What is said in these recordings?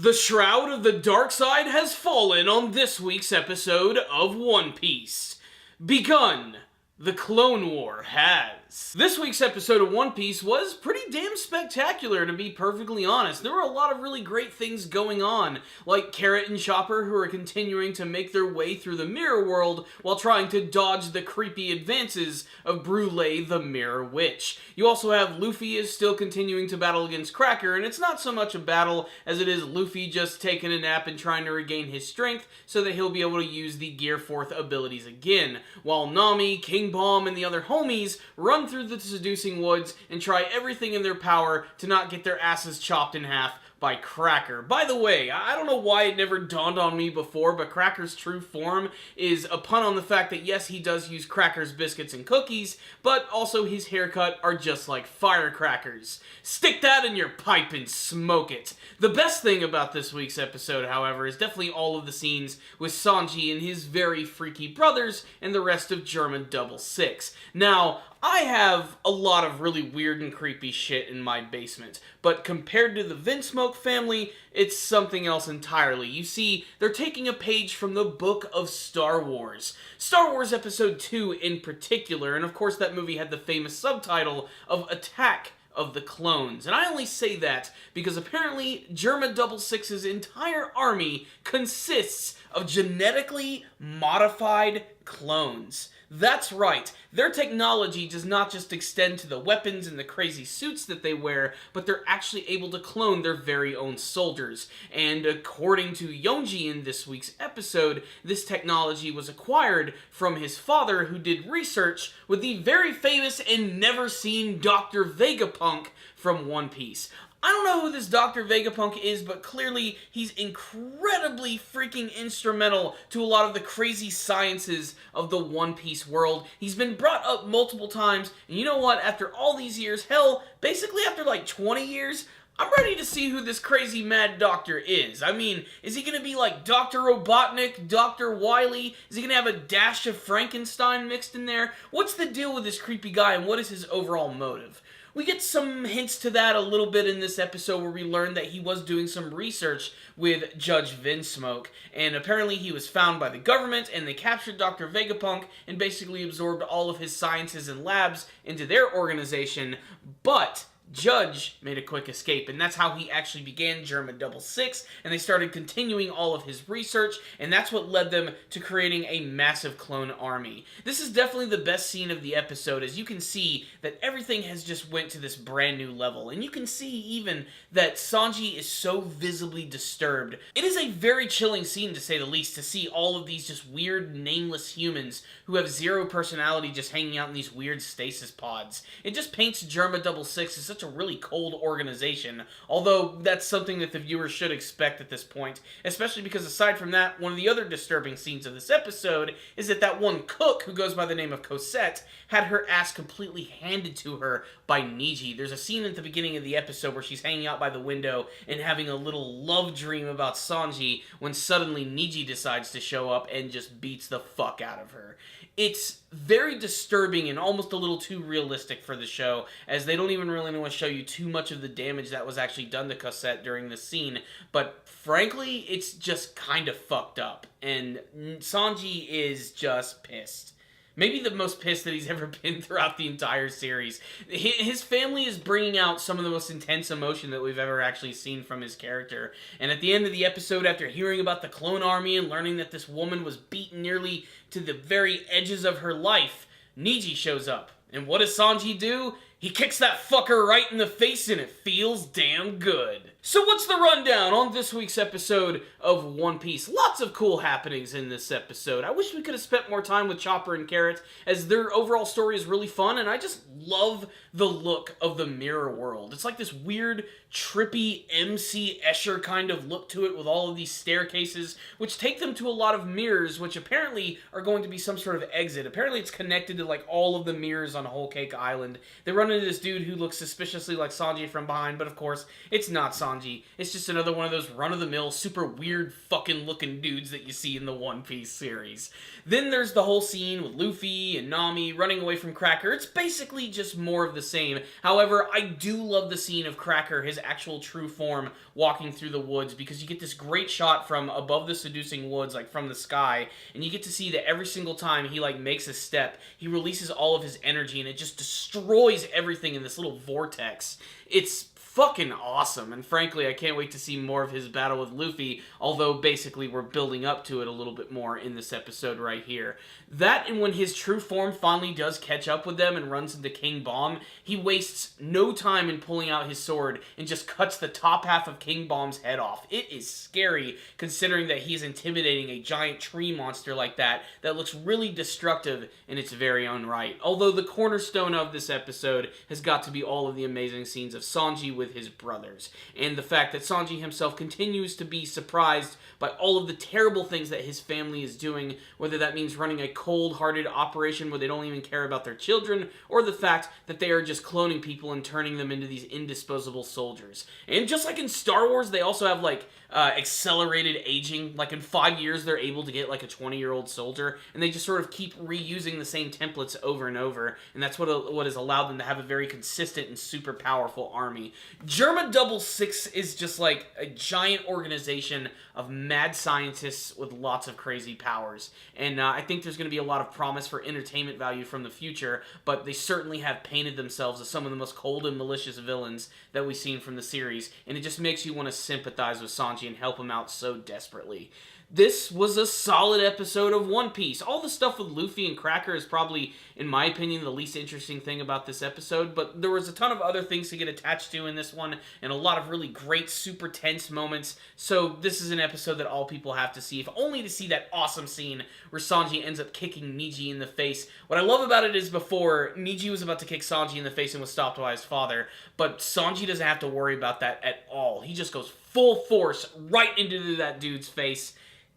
The shroud of the dark side has fallen on this week's episode of One Piece. Begun! The Clone War has. This week's episode of One Piece was pretty damn spectacular, to be perfectly honest. There were a lot of really great things going on, like Carrot and Chopper, who are continuing to make their way through the mirror world while trying to dodge the creepy advances of Brûlé the Mirror Witch. You also have Luffy is still continuing to battle against Cracker, and it's not so much a battle as it is Luffy just taking a nap and trying to regain his strength so that he'll be able to use the Gear 4th abilities again, while Nami, King Bomb, and the other homies run through the seducing woods and try everything in their power to not get their asses chopped in half by Cracker. By the way, I don't know why it never dawned on me before, but Cracker's true form is a pun on the fact that yes, he does use Cracker's biscuits and cookies, but also his haircut are just like firecrackers. Stick that in your pipe and smoke it. The best thing about this week's episode, however, is definitely all of the scenes with Sanji and his very freaky brothers and the rest of Germa 66. Now, I have a lot of really weird and creepy shit in my basement, but compared to the Vinsmoke family, it's something else entirely. You see, they're taking a page from the book of Star Wars. Star Wars Episode 2 in particular, and of course that movie had the famous subtitle of Attack of the Clones. And I only say that because apparently Germa 66's entire army consists of genetically modified clones. That's right, their technology does not just extend to the weapons and the crazy suits that they wear, but they're actually able to clone their very own soldiers. And according to Yonji in this week's episode, this technology was acquired from his father, who did research with the very famous and never-seen Dr. Vegapunk from One Piece. I don't know who this Dr. Vegapunk is, but clearly he's incredibly freaking instrumental to a lot of the crazy sciences of the One Piece world. He's been brought up multiple times, and you know what? After all these years, hell, basically after like 20 years, I'm ready to see who this crazy mad doctor is. I mean, is he gonna be like Dr. Robotnik, Dr. Wily? Is he gonna have a dash of Frankenstein mixed in there? What's the deal with this creepy guy, and what is his overall motive? We get some hints to that a little bit in this episode where we learn that he was doing some research with Judge Vinsmoke, and apparently he was found by the government and they captured Dr. Vegapunk and basically absorbed all of his sciences and labs into their organization, but Judge made a quick escape, and that's how he actually began Germa 66, and they started continuing all of his research, and that's what led them to creating a massive clone army. This is definitely the best scene of the episode, as you can see that everything has just went to this brand new level, and you can see even that Sanji is so visibly disturbed. It is a very chilling scene, to say the least, to see all of these just weird, nameless humans who have zero personality just hanging out in these weird stasis pods. It just paints Germa 66 as such a really cold organization, although that's something that the viewer should expect at this point, especially because aside from that, one of the other disturbing scenes of this episode is that one cook who goes by the name of Cosette had her ass completely handed to her by Niji. There's a scene at the beginning of the episode where she's hanging out by the window and having a little love dream about Sanji when suddenly Niji decides to show up and just beats the fuck out of her. It's very disturbing and almost a little too realistic for the show, as they don't even really want to show you too much of the damage that was actually done to Cosette during this scene, but frankly, it's just kind of fucked up, and Sanji is just pissed. Maybe the most pissed that he's ever been throughout the entire series. His family is bringing out some of the most intense emotion that we've ever actually seen from his character. And at the end of the episode, after hearing about the clone army and learning that this woman was beaten nearly to the very edges of her life, Niji shows up. And what does Sanji do? He kicks that fucker right in the face, and it feels damn good. So what's the rundown on this week's episode of One Piece? Lots of cool happenings in this episode. I wish we could have spent more time with Chopper and Carrot, as their overall story is really fun, and I just love the look of the mirror world. It's like this weird, trippy MC Escher kind of look to it with all of these staircases, which take them to a lot of mirrors, which apparently are going to be some sort of exit. Apparently it's connected to like all of the mirrors on Whole Cake Island. They run run into this dude who looks suspiciously like Sanji from behind, but of course, it's not Sanji. It's just another one of those run-of-the-mill, super weird fucking looking dudes that you see in the One Piece series. Then there's the whole scene with Luffy and Nami running away from Cracker. It's basically just more of the same. However, I do love the scene of Cracker, his actual true form, walking through the woods, because you get this great shot from above the seducing woods, like from the sky, and you get to see that every single time he like makes a step, he releases all of his energy, and it just destroys everything in this little vortex. It's fucking awesome, and frankly, I can't wait to see more of his battle with Luffy, although basically we're building up to it a little bit more in this episode right here. That, and when his true form finally does catch up with them and runs into King Bomb, he wastes no time in pulling out his sword and just cuts the top half of King Bomb's head off. It is scary, considering that he's intimidating a giant tree monster like that looks really destructive in its very own right. Although the cornerstone of this episode has got to be all of the amazing scenes of Sanji with his brothers, and the fact that Sanji himself continues to be surprised by all of the terrible things that his family is doing, whether that means running a cold-hearted operation where they don't even care about their children, or the fact that they are just cloning people and turning them into these indisposable soldiers. And just like in Star Wars, they also have like accelerated aging. Like in 5 years, they're able to get like a 20-year-old soldier, and they just sort of keep reusing the same templates over and over, and that's what has allowed them to have a very consistent and super powerful army. Germa 66 is just like a giant organization of mad scientists with lots of crazy powers, and I think there's going to be a lot of promise for entertainment value from the future, but they certainly have painted themselves as some of the most cold and malicious villains that we've seen from the series, and it just makes you want to sympathize with Sanji and help him out so desperately. This was a solid episode of One Piece. All the stuff with Luffy and Cracker is probably, in my opinion, the least interesting thing about this episode, but there was a ton of other things to get attached to in this one, and a lot of really great, super tense moments, so this is an episode that all people have to see, if only to see that awesome scene where Sanji ends up kicking Niji in the face. What I love about it is before, Niji was about to kick Sanji in the face and was stopped by his father, but Sanji doesn't have to worry about that at all. He just goes full force right into that dude's face.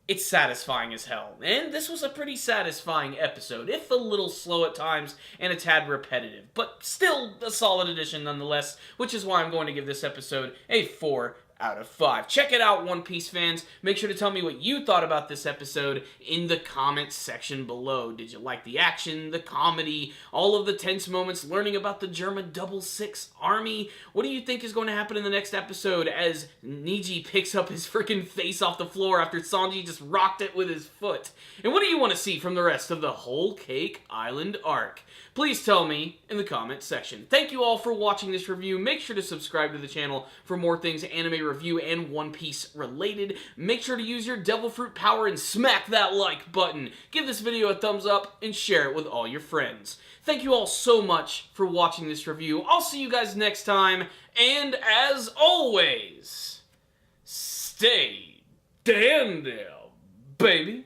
It's satisfying as hell. And this was a pretty satisfying episode, if a little slow at times and a tad repetitive, but still a solid addition nonetheless, which is why I'm going to give this episode a 4 out of 5. Check it out, One Piece fans. Make sure to tell me what you thought about this episode in the comments section below. Did you like the action, the comedy, all of the tense moments, learning about the Germa 66 army? What do you think is going to happen in the next episode as Niji picks up his freaking face off the floor after Sanji just rocked it with his foot? And what do you want to see from the rest of the Whole Cake Island arc? Please tell me in the comments section. Thank you all for watching this review. Make sure to subscribe to the channel for more things anime review and One Piece related. Make sure to use your devil fruit power and smack that like button. Give this video a thumbs up and share it with all your friends. Thank you all so much for watching this review. I'll see you guys next time, and as always, stay dandy, baby.